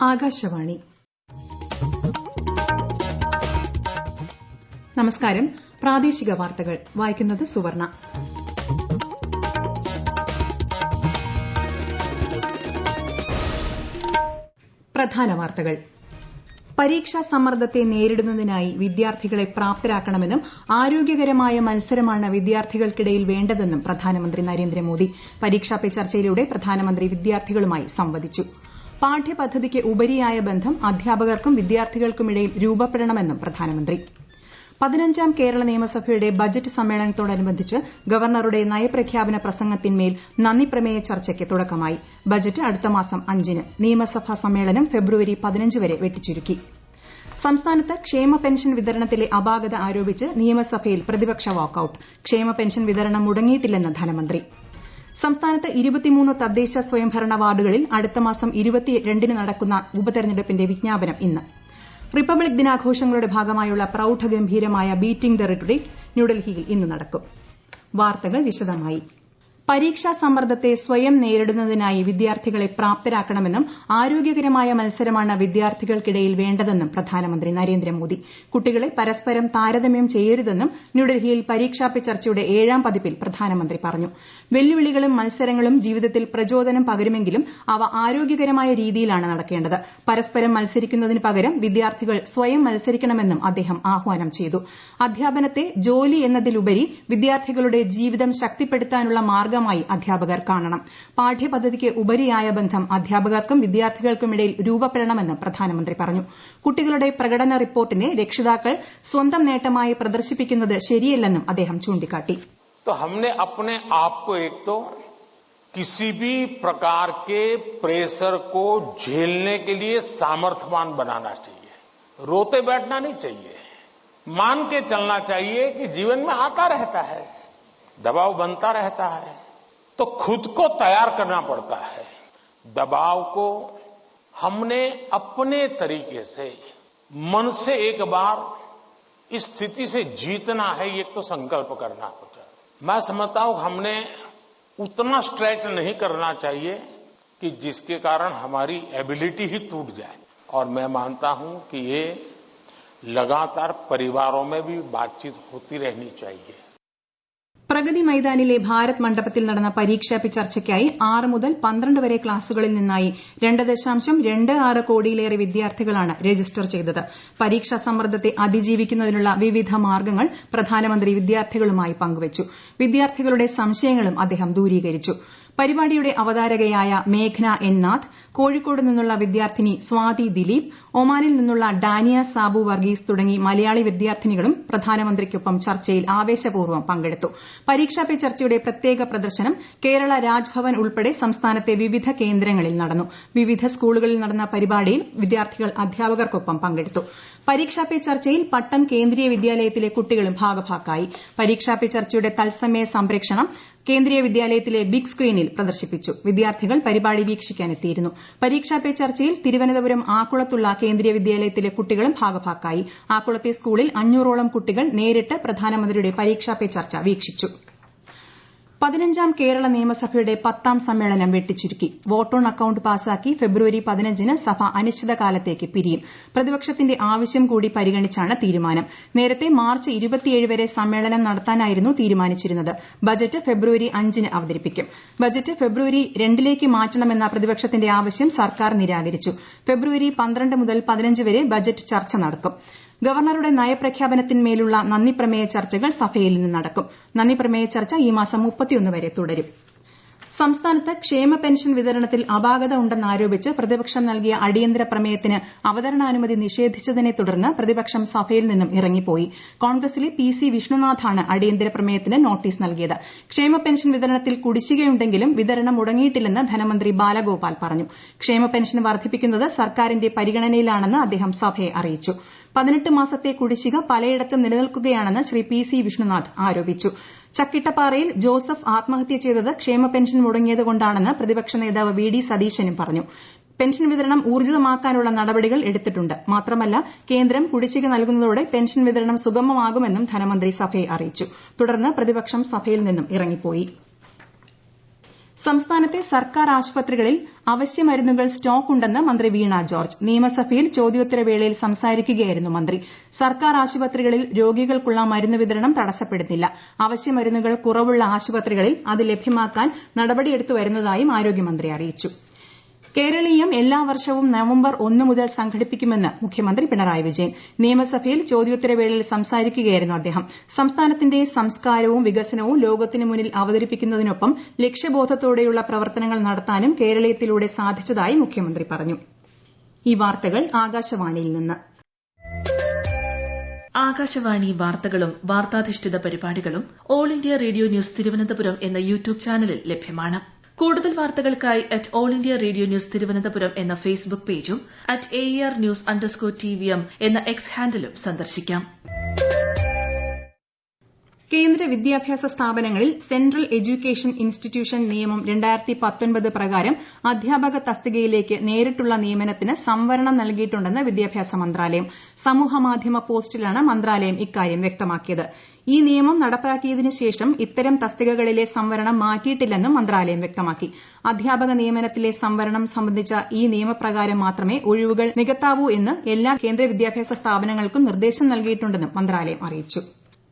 ആകാശവാണി. നമസ്കാരം. പ്രാദേശിക വാർത്തകൾ വായിക്കുന്നത് സുവർണ. പ്രധാന വാർത്തകൾ. പരീക്ഷാ സമ്മർദ്ദത്തെ നേരിടുന്നതിനായി വിദ്യാർത്ഥികളെ പ്രാപ്തരാക്കണമെന്നും ആരോഗ്യകരമായ മത്സരമാണ് വിദ്യാർത്ഥികൾക്കിടയിൽ വേണ്ടതെന്നും പ്രധാനമന്ത്രി നരേന്ദ്രമോദി. പരീക്ഷാ പേ ചർച്ചയിലൂടെ പ്രധാനമന്ത്രി വിദ്യാർത്ഥികളുമായി സംവദിച്ചു. പാഠ്യപദ്ധതിക്ക് ഉപരിയായ ബന്ധം അധ്യാപകർക്കും വിദ്യാർത്ഥികൾക്കുമിടയിൽ രൂപപ്പെടണമെന്നും പ്രധാനമന്ത്രി. 15ാം കേരള നിയമസഭയുടെ ബജറ്റ് സമ്മേളനത്തോടനുബന്ധിച്ച് ഗവർണറുടെ നയപ്രഖ്യാപന പ്രസംഗത്തിന്മേൽ നന്ദിപ്രമേയ ചർച്ചയ്ക്ക് തുടക്കമായി. ബജറ്റ് അടുത്ത മാസം 5-ന്. നിയമസഭാ സമ്മേളനം ഫെബ്രുവരി 15 വരെ വെട്ടിച്ചുരുക്കി. സംസ്ഥാനത്ത് ക്ഷേമ പെൻഷൻ വിതരണത്തിലെ അപാകത ആരോപിച്ച് നിയമസഭയിൽ പ്രതിപക്ഷ വാക്കൌട്ട്. ക്ഷേമ പെൻഷൻ വിതരണം മുടങ്ങിയിട്ടില്ലെന്ന് ധനമന്ത്രി. സംസ്ഥാനത്ത് 23 തദ്ദേശ സ്വയംഭരണ വാർഡുകളിൽ അടുത്ത മാസം 22-ന് നടക്കുന്ന ഉപതെരഞ്ഞെടുപ്പിന്റെ വിജ്ഞാപനം ഇന്ന്. റിപ്പബ്ലിക് ദിനാഘോഷങ്ങളുടെ ഭാഗമായുള്ള പ്രൌഢഗംഭീരമായ ബീറ്റിംഗ് ദ റിട്രീറ്റ് ന്യൂഡൽഹിയിൽ ഇന്ന് നടക്കും. വാർത്തകൾ വിശദമായി. പരീക്ഷാ സമ്മർദ്ദത്തെ സ്വയം നേരിടുന്നതിനായി വിദ്യാർത്ഥികളെ പ്രാപ്തരാക്കണമെന്നും ആരോഗ്യകരമായ മത്സരമാണ് വിദ്യാർത്ഥികൾക്കിടയിൽ വേണ്ടതെന്നും പ്രധാനമന്ത്രി നരേന്ദ്രമോദി. കുട്ടികളെ പരസ്പരം താരതമ്യം ചെയ്യരുതെന്നും ന്യൂഡൽഹിയിൽ പരീക്ഷാ പേ ചർച്ചയുടെ 7ാം പതിപ്പിൽ പ്രധാനമന്ത്രി പറഞ്ഞു. വെല്ലുവിളികളും മത്സരങ്ങളും ജീവിതത്തിൽ പ്രചോദനം പകരുമെങ്കിലും അവ ആരോഗ്യകരമായ രീതിയിലാണ് നടക്കേണ്ടത്. പരസ്പരം മത്സരിക്കുന്നതിന് പകരം വിദ്യാർത്ഥികൾ സ്വയം മത്സരിക്കണമെന്നും അദ്ദേഹം ആഹ്വാനം ചെയ്തു. അധ്യാപനത്തെ ജോലി എന്നതിലുപരി വിദ്യാർത്ഥികളുടെ ജീവിതം ശക്തിപ്പെടുത്താനുള്ള മാർഗമായി അധ്യാപകർ കാണണം. പാഠ്യപദ്ധതിക്ക് ഉപരിയായ ബന്ധം അധ്യാപകർക്കും വിദ്യാർത്ഥികൾക്കുമിടയിൽ രൂപപ്പെടണമെന്നും പ്രധാനമന്ത്രി പറഞ്ഞു. കുട്ടികളുടെ പ്രകടന റിപ്പോർട്ടിനെ രക്ഷിതാക്കൾ സ്വന്തം നേട്ടമായി പ്രദർശിപ്പിക്കുന്നത് ശരിയല്ലെന്നും അദ്ദേഹം ചൂണ്ടിക്കാട്ടി. तो हमने अपने आप को एक तो किसी भी प्रकार के प्रेशर को झेलने के लिए सामर्थ्यवान बनाना चाहिए. रोते बैठना नहीं चाहिए. मान के चलना चाहिए कि जीवन में आता रहता है, दबाव बनता रहता है, तो खुद को तैयार करना पड़ता है. दबाव को हमने अपने तरीके से मन से एक बार इस स्थिति से जीतना है, ये तो संकल्प करना होता है. मैं समझता हूं हमने उतना स्ट्रेच नहीं करना चाहिए कि जिसके कारण हमारी एबिलिटी ही टूट जाए. और मैं मानता हूं कि ये लगातार परिवारों में भी बातचीत होती रहनी चाहिए. പ്രഗതി മൈതാനിലെ ഭാരത് മണ്ഡപത്തിൽ നടന്ന പരീക്ഷാ പേ ചർച്ചയ്ക്കായി 6 മുതൽ 12 വരെ ക്ലാസുകളിൽ നിന്നായി 2.26 കോടിയിലേറെ വിദ്യാർത്ഥികളാണ് രജിസ്റ്റർ ചെയ്തത്. പരീക്ഷാ സമ്മർദ്ദത്തെ അതിജീവിക്കുന്നതിനുള്ള വിവിധ മാർഗ്ഗങ്ങൾ പ്രധാനമന്ത്രി വിദ്യാർത്ഥികളുമായി പങ്കുവച്ചു. വിദ്യാർത്ഥികളുടെ സംശയങ്ങളും അദ്ദേഹം ദൂരീകരിച്ചു. പരിപാടിയുടെ അവതാരകയായ മേഘ്ന എൻ നാഥ്, കോഴിക്കോട് നിന്നുള്ള വിദ്യാർത്ഥിനി സ്വാതി ദിലീപ്, ഒമാനിൽ നിന്നുള്ള ഡാനിയ സാബു വർഗീസ് തുടങ്ങി മലയാളി വിദ്യാർത്ഥിനികളും പ്രധാനമന്ത്രിക്കൊപ്പം ചർച്ചയിൽ ആവേശപൂർവ്വം പങ്കെടുത്തു. പരീക്ഷാ പേ ചർച്ചയുടെ പ്രത്യേക പ്രദർശനം കേരള രാജ്ഭവൻ ഉൾപ്പെടെ സംസ്ഥാനത്തെ വിവിധ കേന്ദ്രങ്ങളിൽ നടന്നു. വിവിധ സ്കൂളുകളിൽ നടന്ന പരിപാടിയിൽ വിദ്യാർത്ഥികൾ അധ്യാപകർക്കൊപ്പം പങ്കെടുത്തു. പരീക്ഷാ പേ ചർച്ചയിൽ പട്ടം കേന്ദ്രീയ വിദ്യാലയത്തിലെ കുട്ടികളും ഭാഗഭാക്കായി. പരീക്ഷാ പേ ചർച്ചയുടെ തത്സമയ സംപ്രേഷണം കേന്ദ്രീയ വിദ്യാലയത്തിലെ ബിഗ് സ്ക്രീനിൽ പ്രദർശിപ്പിച്ചു. വിദ്യാർത്ഥികൾ പരിപാടി വീക്ഷിക്കാനെത്തിയിരുന്നു. പരീക്ഷാ പേ ചർച്ചയിൽ തിരുവനന്തപുരം ആക്കുളത്തുള്ള കേന്ദ്രീയ വിദ്യാലയത്തിലെ കുട്ടികളും ഭാഗഭാക്കായി. ആക്കുളത്തെ സ്കൂളിൽ 500ഓളം കുട്ടികൾ നേരിട്ട് പ്രധാനമന്ത്രിയുടെ പരീക്ഷാ പേ ചർച്ച വീക്ഷിച്ചു. 15ാം കേരള നിയമസഭയുടെ 10ാം സമ്മേളനം വെട്ടിച്ചുരുക്കി. വോട്ട് ഓൺ അക്കൌണ്ട് പാസാക്കി ഫെബ്രുവരി 15-ന് സഭ അനിശ്ചിതകാലത്തേക്ക് പിരിയും. പ്രതിപക്ഷത്തിന്റെ ആവശ്യം കൂടി പരിഗണിച്ചാണ് തീരുമാനം. നേരത്തെ മാർച്ച് 27 വരെ സമ്മേളനം നടത്താനായിരുന്നു തീരുമാനിച്ചിരുന്നത്. ബജറ്റ് ഫെബ്രുവരി 5-ന് അവതരിപ്പിക്കും. ബജറ്റ് ഫെബ്രുവരി 2-ലേക്ക് മാറ്റണമെന്ന പ്രതിപക്ഷത്തിന്റെ ആവശ്യം സർക്കാർ നിരാകരിച്ചു. ഫെബ്രുവരി 12 മുതൽ 15 വരെ ബജറ്റ് ചർച്ച നടക്കും. ഗവർണറുടെ നയപ്രഖ്യാപനത്തിന്മേലുള്ള നന്ദിപ്രമേയ ചർച്ചകൾ സഭയിൽ ഇന്ന് നടക്കും. നന്ദിപ്രമേയ ചർച്ച ഈ മാസം 31 വരെ തുടരും. സംസ്ഥാനത്ത് ക്ഷേമ പെൻഷൻ വിതരണത്തിൽ അപാകത ഉണ്ടെന്നാരോപിച്ച് പ്രതിപക്ഷം നൽകിയ അടിയന്തര പ്രമേയത്തിന് അവതരണാനുമതി നിഷേധിച്ചതിനെ തുടർന്ന് പ്രതിപക്ഷം സഭയിൽ നിന്നും ഇറങ്ങിപ്പോയി. കോൺഗ്രസിലെ PC വിഷ്ണുനാഥാണ് അടിയന്തര പ്രമേയത്തിന് നോട്ടീസ് നൽകിയത്. ക്ഷേമ പെൻഷൻ വിതരണത്തിൽ കുടിശ്ശികയുണ്ടെങ്കിലും വിതരണം മുടങ്ങിയിട്ടില്ലെന്ന് ധനമന്ത്രി ബാലഗോപാൽ പറഞ്ഞു. ക്ഷേമ പെൻഷൻ വർദ്ധിപ്പിക്കുന്നത് സർക്കാരിന്റെ പരിഗണനയിലാണെന്ന് അദ്ദേഹം സഭയെ അറിയിച്ചു. 18 മാസത്തെ കുടിശ്ശിക പലയിടത്തും നിലനിൽക്കുകയാണെന്ന് ശ്രീ PC വിഷ്ണുനാഥ് ആരോപിച്ചു. ചക്കിട്ടപ്പാറയിൽ ജോസഫ് ആത്മഹത്യ ചെയ്തത് ക്ഷേമ പെൻഷൻ മുടങ്ങിയതുകൊണ്ടാണെന്ന് പ്രതിപക്ഷ നേതാവ് VD സതീശനും പറഞ്ഞു. പെൻഷൻ വിതരണം ഊർജിതമാക്കാനുള്ള നടപടികൾ എടുത്തിട്ടുണ്ട്. മാത്രമല്ല കേന്ദ്രം കുടിശ്ശിക നൽകുന്നതോടെ പെൻഷൻ വിതരണം സുഗമമാകുമെന്നും ധനമന്ത്രി സഭയെ അറിയിച്ചു. തുടർന്ന് പ്രതിപക്ഷം സഭയിൽ നിന്നും ഇറങ്ങിപ്പോയി. സംസ്ഥാനത്തെ സർക്കാർ ആശുപത്രികളിൽ അവശ്യ മരുന്നുകൾ സ്റ്റോക്ക് ഉണ്ടെന്ന് മന്ത്രി വീണ ജോർജ് നിയമസഭയിൽ ചോദ്യോത്തരവേളയിൽ സംസാരിക്കുകയായിരുന്നു മന്ത്രി. സർക്കാർ ആശുപത്രികളിൽ രോഗികൾക്കുള്ള മരുന്ന് വിതരണം തടസ്സപ്പെടുന്നില്ല. അവശ്യ മരുന്നുകൾ കുറവുള്ള ആശുപത്രികളിൽ അത് ലഭ്യമാക്കാൻ നടപടിയെടുത്തു വരുന്നതായും ആരോഗ്യമന്ത്രി അറിയിച്ചു. കേരളീയം എല്ലാ വർഷവും നവംബർ 1 മുതൽ സംഘടിപ്പിക്കുമെന്ന് മുഖ്യമന്ത്രി പിണറായി വിജയൻ. നിയമസഭയിൽ ചോദ്യോത്തരവേളയിൽ സംസാരിക്കുകയായിരുന്നു അദ്ദേഹം. സംസ്ഥാനത്തിന്റെ സംസ്കാരവും വികസനവും ലോകത്തിന് മുന്നിൽ അവതരിപ്പിക്കുന്നതിനൊപ്പം ലക്ഷ്യബോധത്തോടെയുള്ള പ്രവർത്തനങ്ങൾ നടത്താനും കേരളീയത്തിലൂടെ സാധിച്ചതായി മുഖ്യമന്ത്രി പറഞ്ഞു. ഈ വാർത്തകൾ ആകാശവാണിയിൽ നിന്ന്. ആകാശവാണി വാർത്തകളും വാർത്താധിഷ്ഠിത പരിപാടികളും all India radio news Thiruvananthapuram എന്ന യൂട്യൂബ് ചാനലിൽ ലഭ്യമാണ്. കൂടുതൽ വാർത്തകൾക്കായി @all India radio news Thiruvananthapuram എന്ന ഫേസ്ബുക്ക് പേജും @AER_News_TVM എന്ന എക്സ് ഹാൻഡിലും സന്ദർശിക്കാം. കേന്ദ്ര വിദ്യാഭ്യാസ സ്ഥാപനങ്ങളിൽ സെൻട്രൽ എഡ്യൂക്കേഷൻ ഇൻസ്റ്റിറ്റ്യൂഷൻ നിയമം 2019 പ്രകാരം അധ്യാപക തസ്തികയിലേക്ക് നേരിട്ടുള്ള നിയമനത്തിന് സംവരണം നൽകിയിട്ടുണ്ടെന്ന് വിദ്യാഭ്യാസ മന്ത്രാലയം. സമൂഹമാധ്യമ പോസ്റ്റിലാണ് മന്ത്രാലയം ഇക്കാര്യം വ്യക്തമാക്കിയത്. ഈ നിയമം നടപ്പാക്കിയതിനു ശേഷം ഇത്തരം തസ്തികകളിലെ സംവരണം മാറ്റിയിട്ടില്ലെന്നും മന്ത്രാലയം വ്യക്തമാക്കി. അധ്യാപക നിയമനത്തിലെ സംവരണം സംബന്ധിച്ച ഈ നിയമപ്രകാരം മാത്രമേ ഒഴിവുകൾ നികത്താവൂ എന്ന് എല്ലാ കേന്ദ്ര വിദ്യാഭ്യാസ സ്ഥാപനങ്ങൾക്കും നിർദ്ദേശം നൽകിയിട്ടുണ്ടെന്നും മന്ത്രാലയം അറിയിച്ചു.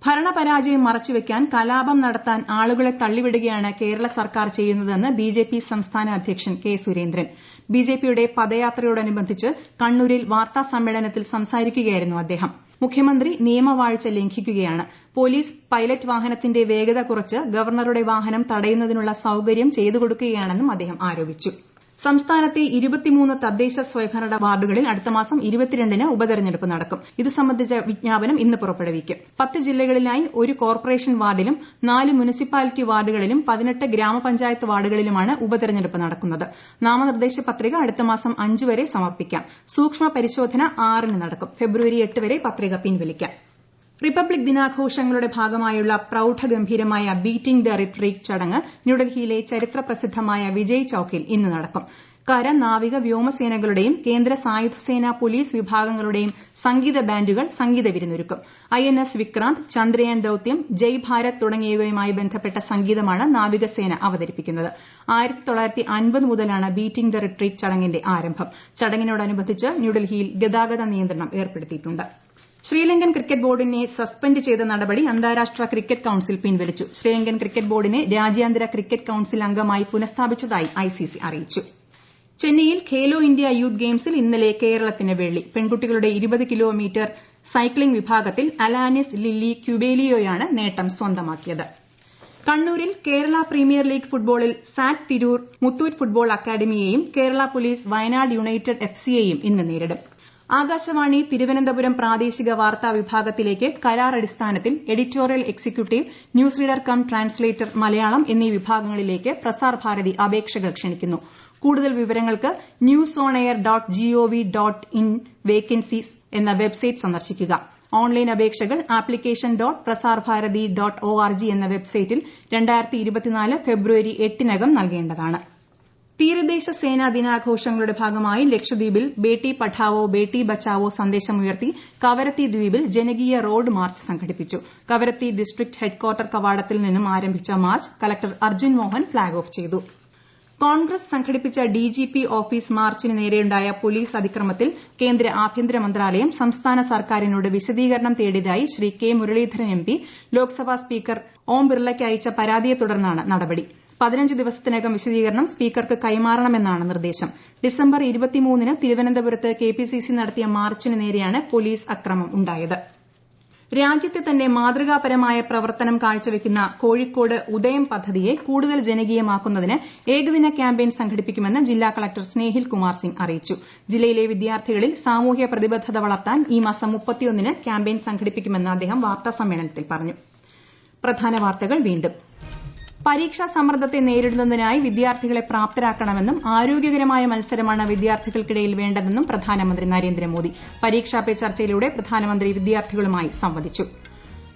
ഭരണപരാജയം മറച്ചുവെക്കാൻ കലാപം നടത്താൻ ആളുകളെ തള്ളിവിടുകയാണ് കേരള സർക്കാർ ചെയ്യുന്നതെന്ന് ബിജെപി സംസ്ഥാന അധ്യക്ഷൻ കെ സുരേന്ദ്രൻ. ബിജെപിയുടെ പദയാത്രയോടനുബന്ധിച്ച് കണ്ണൂരിൽ വാർത്താസമ്മേളനത്തിൽ സംസാരിക്കുകയായിരുന്നു അദ്ദേഹം. മുഖ്യമന്ത്രി നിയമവാഴ്ച ലംഘിക്കുകയാണ്. പോലീസ് പൈലറ്റ് വാഹനത്തിന്റെ വേഗത കുറച്ച് ഗവർണറുടെ വാഹനം തടയുന്നതിനുള്ള സൌകര്യം ചെയ്തു കൊടുക്കുകയാണെന്നും അദ്ദേഹം ആരോപിച്ചു. സംസ്ഥാനത്തെ 23 തദ്ദേശ സ്വയംഭരണ വാർഡുകളിൽ അടുത്ത മാസം 22-ന് ഉപതെരഞ്ഞെടുപ്പ് നടക്കും. ഇതു സംബന്ധിച്ച വിജ്ഞാപനം ഇന്ന് പുറപ്പെടുവിക്കും. 10 ജില്ലകളിലായി 1 കോർപ്പറേഷൻ വാർഡിലും 4 മുനിസിപ്പാലിറ്റി വാർഡുകളിലും 18 ഗ്രാമപഞ്ചായത്ത് വാർഡുകളിലുമാണ് ഉപതെരഞ്ഞെടുപ്പ് നടക്കുന്നത്. നാമനിർദ്ദേശ പത്രിക അടുത്ത മാസം 5 വരെ സമർപ്പിക്കാം. സൂക്ഷ്മ പരിശോധന 6-ന് നടക്കും. ഫെബ്രുവരി 8 വരെ പത്രിക പിൻവലിക്കാം. റിപ്പബ്ലിക് ദിനാഘോഷങ്ങളുടെ ഭാഗമായുള്ള പ്രൌഢഗംഭീരമായ ബീറ്റിംഗ് ദ റിട്രീറ്റ് ചടങ്ങ് ന്യൂഡൽഹിയിലെ ചരിത്രപ്രസിദ്ധമായ വിജയ് ചൌക്കിൽ ഇന്ന് നടക്കും. കര, നാവിക, വ്യോമസേനകളുടെയും കേന്ദ്ര സായുധസേന പോലീസ് വിഭാഗങ്ങളുടെയും സംഗീത ബാൻഡുകൾ സംഗീത വിരുന്നൊരുക്കും. INS വിക്രാന്ത്, ചന്ദ്രയാൻ ദൌത്യം, ജയ് ഭാരത് തുടങ്ങിയവയുമായി ബന്ധപ്പെട്ട സംഗീതമാണ് നാവികസേന അവതരിപ്പിക്കുന്നത്. 1950 മുതലാണ് ബീറ്റിംഗ് ദ റിട്രീറ്റ് ചടങ്ങിന്റെ ആരംഭം. ചടങ്ങിനോടനുബന്ധിച്ച് ന്യൂഡൽഹിയിൽ ഗതാഗത നിയന്ത്രണം ഏർപ്പെടുത്തിയിട്ടുണ്ട്. ശ്രീലങ്കൻ ക്രിക്കറ്റ് ബോർഡിനെ സസ്പെൻഡ് ചെയ്ത നടപടി അന്താരാഷ്ട്ര ക്രിക്കറ്റ് കൌൺസിൽ പിൻവലിച്ചു. ശ്രീലങ്കൻ ക്രിക്കറ്റ് ബോർഡിനെ രാജ്യാന്തര ക്രിക്കറ്റ് കൌൺസിൽ അംഗമായി പുനഃസ്ഥാപിച്ചതായി ICC അറിയിച്ചു. ചെന്നൈയിൽ ഖേലോ ഇന്ത്യ യൂത്ത് ഗെയിംസിൽ ഇന്നലെ കേരളത്തിന് വെള്ളി. പെൺകുട്ടികളുടെ 20 കിലോമീറ്റർ സൈക്ലിംഗ് വിഭാഗത്തിൽ അലാനിസ് ലില്ലി ക്യുബേലിയോയാണ് നേട്ടം സ്വന്തമാക്കിയത്. കണ്ണൂരിൽ കേരള പ്രീമിയർ ലീഗ് ഫുട്ബോളിൽ സാറ്റ് തിരൂർ മുത്തൂറ്റ് ഫുട്ബോൾ അക്കാദമിയെയും കേരള പോലീസ് വയനാട് യുണൈറ്റഡ് FCയെയും ഇന്ന് നേരിടും. ആകാശവാണി തിരുവനന്തപുരം പ്രാദേശിക വാർത്താ വിഭാഗത്തിലേക്ക് കരാർ അടിസ്ഥാനത്തിൽ editorial executive, news reader cum translator Malayalam എന്നീ വിഭാഗങ്ങളിലേക്ക് പ്രസാർ ഭാരതി അപേക്ഷകൾ ക്ഷണിക്കുന്നു. കൂടുതൽ വിവരങ്ങൾക്ക് newsonair.gov.in വേക്കൻസീസ് എന്ന വെബ്സൈറ്റ് സന്ദർശിക്കുക. ഓൺലൈൻ അപേക്ഷകൾ application.prasarbharathi.org എന്ന വെബ്സൈറ്റിൽ 2024 ഫെബ്രുവരി 8-നകം നൽകേണ്ടതാണ്. തീരദേശ സേനാ ദിനാഘോഷങ്ങളുടെ ഭാഗമായി ലക്ഷദ്വീപിൽ ബേട്ടി പഠാവോ ബേട്ടി ബച്ചാവോ സന്ദേശമുയർത്തി കവരത്തി ദ്വീപിൽ ജനകീയ റോഡ് മാർച്ച് സംഘടിപ്പിച്ചു. കവരത്തി ഡിസ്ട്രിക്ട് ഹെഡ്ക്വാർട്ടർ കവാടത്തിൽ നിന്നും ആരംഭിച്ച march collector Arjun Mohan flag off ചെയ്തു. കോൺഗ്രസ് സംഘടിപ്പിച്ച DGP ഓഫീസ് മാർച്ചിന് നേരെയുണ്ടായ പോലീസ് അതിക്രമത്തിൽ കേന്ദ്ര ആഭ്യന്തര മന്ത്രാലയം സംസ്ഥാന സർക്കാരിനോട് വിശദീകരണം തേടിയതായി Shri K Muraleedharan MP Lok Sabha speaker Om ബിർളയ്ക്ക് അയച്ച പരാതിയെ തുടർന്നാണ് നടപടി. 15 ദിവസത്തിനകം വിശദീകരണം സ്പീക്കർക്ക് കൈമാറണമെന്നാണ് നിർദ്ദേശം. ഡിസംബർ 23-ന് തിരുവനന്തപുരത്ത് KPCC നടത്തിയ മാർച്ചിന് നേരെയാണ് പോലീസ് അക്രമം ഉണ്ടായത്. രാജ്യത്തെ തന്നെ മാതൃകാപരമായ പ്രവർത്തനം കാഴ്ചവെക്കുന്ന കോഴിക്കോട് ഉദയം പദ്ധതിയെ കൂടുതൽ ജനകീയമാക്കുന്നതിന് ഏകദിന ക്യാമ്പയിൻ സംഘടിപ്പിക്കുമെന്ന് ജില്ലാ കളക്ടർ സ്നേഹിൽ കുമാർ സിംഗ് അറിയിച്ചു. ജില്ലയിലെ വിദ്യാർത്ഥികളിൽ സാമൂഹ്യ പ്രതിബദ്ധത വളർത്താൻ ഈ മാസം 31-ന് ക്യാമ്പയിൻ സംഘടിപ്പിക്കുമെന്ന് അദ്ദേഹം വാർത്താസമ്മേളനത്തിൽ പറഞ്ഞു. പ്രധാന വാർത്തകൾ വീണ്ടും. പരീക്ഷാ സമ്മർദ്ദത്തെ നേരിടുന്നതിനായി വിദ്യാർത്ഥികളെ പ്രാപ്തരാക്കണമെന്നും ആരോഗ്യകരമായ മത്സരമാണ് വിദ്യാർത്ഥികൾക്കിടയിൽ വേണ്ടതെന്നും പ്രധാനമന്ത്രി നരേന്ദ്രമോദി. പരീക്ഷാ പേ ചർച്ചയിലൂടെ പ്രധാനമന്ത്രി വിദ്യാർത്ഥികളുമായി സംവദിച്ചു.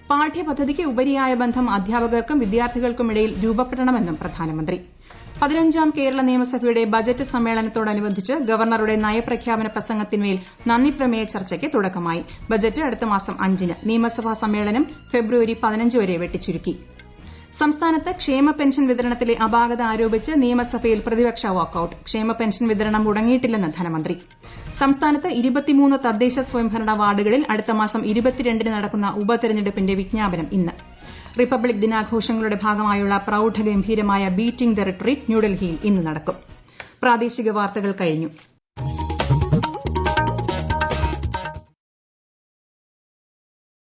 പാഠ്യപദ്ധതിക്ക് ഉപരിയായ ബന്ധം അധ്യാപകർക്കും വിദ്യാർത്ഥികൾക്കുമിടയിൽ രൂപപ്പെടണമെന്നും പ്രധാനമന്ത്രി. 15ാം കേരള നിയമസഭയുടെ ബജറ്റ് സമ്മേളനത്തോടനുബന്ധിച്ച് ഗവർണറുടെ നയപ്രഖ്യാപന പ്രസംഗത്തിന്മേൽ നന്ദിപ്രമേയ ചർച്ചയ്ക്ക് തുടക്കമായി. ബജറ്റ് അടുത്ത മാസം 5-ന്. നിയമസഭാ സമ്മേളനം ഫെബ്രുവരി 15 വരെ വെട്ടിച്ചുരുക്കി. സംസ്ഥാനത്ത് ക്ഷേമ പെൻഷൻ വിതരണത്തിലെ അപാകത ആരോപിച്ച് നിയമസഭയിൽ പ്രതിപക്ഷ വാക്കൌട്ട്. ക്ഷേമ പെൻഷൻ വിതരണം മുടങ്ങിയിട്ടില്ലെന്ന് ധനമന്ത്രി. സംസ്ഥാനത്ത് 23 തദ്ദേശ സ്വയംഭരണ വാർഡുകളിൽ അടുത്ത മാസം 22-ന് നടക്കുന്ന ഉപതെരഞ്ഞെടുപ്പിന്റെ വിജ്ഞാപനം ഇന്ന്. റിപ്പബ്ലിക് ദിനാഘോഷങ്ങളുടെ ഭാഗമായുള്ള പ്രൌഢഗംഭീരമായ ബീറ്റിംഗ് ദ റിട്രീറ്റ് ന്യൂഡൽഹിയിൽ ഇന്ന് നടക്കും. പ്രാദേശിക വാർത്തകൾ കഴിഞ്ഞു.